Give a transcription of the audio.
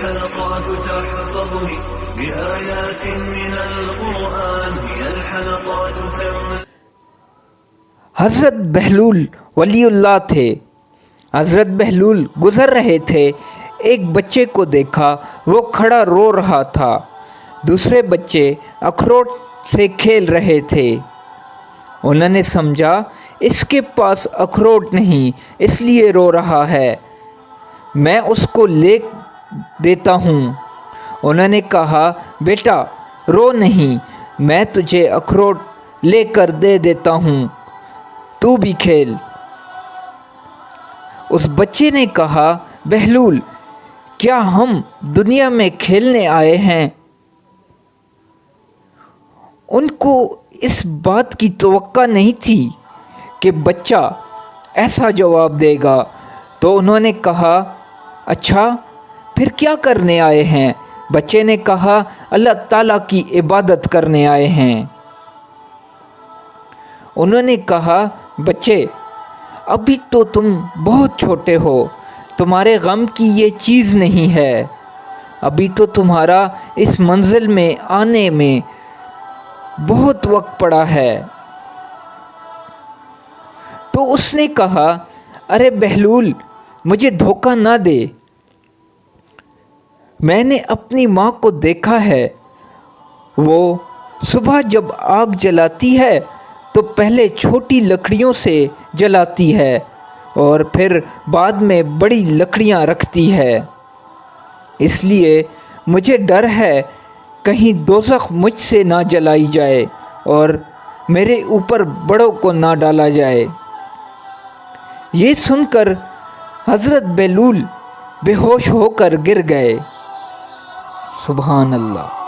الحلقات تحفظني بآيات من القرآن هي الحلقات حضرت بہلول ولی اللہ تھے۔ حضرت بہلول گزر رہے تھے، ایک بچے کو دیکھا، وہ کھڑا رو رہا تھا۔ دوسرے بچے اخروٹ سے کھیل رہے تھے۔ انہوں نے سمجھا اس کے پاس اخروٹ نہیں، اس لیے رو رہا ہے، میں اس کو لے دیتا ہوں۔ انہوں نے کہا بیٹا رو نہیں، میں تجھے اخروٹ لے کر دے دیتا ہوں، تو بھی کھیل۔ اس بچے نے کہا بہلول کیا ہم دنیا میں کھیلنے آئے ہیں؟ ان کو اس بات کی توقع نہیں تھی کہ بچہ ایسا جواب دے گا، تو انہوں نے کہا اچھا پھر کیا کرنے آئے ہیں؟ بچے نے کہا اللہ تعالیٰ کی عبادت کرنے آئے ہیں۔ انہوں نے کہا بچے ابھی تو تم بہت چھوٹے ہو، تمہارے غم کی یہ چیز نہیں ہے، ابھی تو تمہارا اس منزل میں آنے میں بہت وقت پڑا ہے۔ تو اس نے کہا ارے بہلول مجھے دھوکہ نہ دے، میں نے اپنی ماں کو دیکھا ہے، وہ صبح جب آگ جلاتی ہے تو پہلے چھوٹی لکڑیوں سے جلاتی ہے اور پھر بعد میں بڑی لکڑیاں رکھتی ہے، اس لیے مجھے ڈر ہے کہیں دوزخ مجھ سے نہ جلائی جائے اور میرے اوپر بڑوں کو نہ ڈالا جائے۔ یہ سن کر حضرت بہلول بے ہوش ہو کر گر گئے۔ سبحان اللہ۔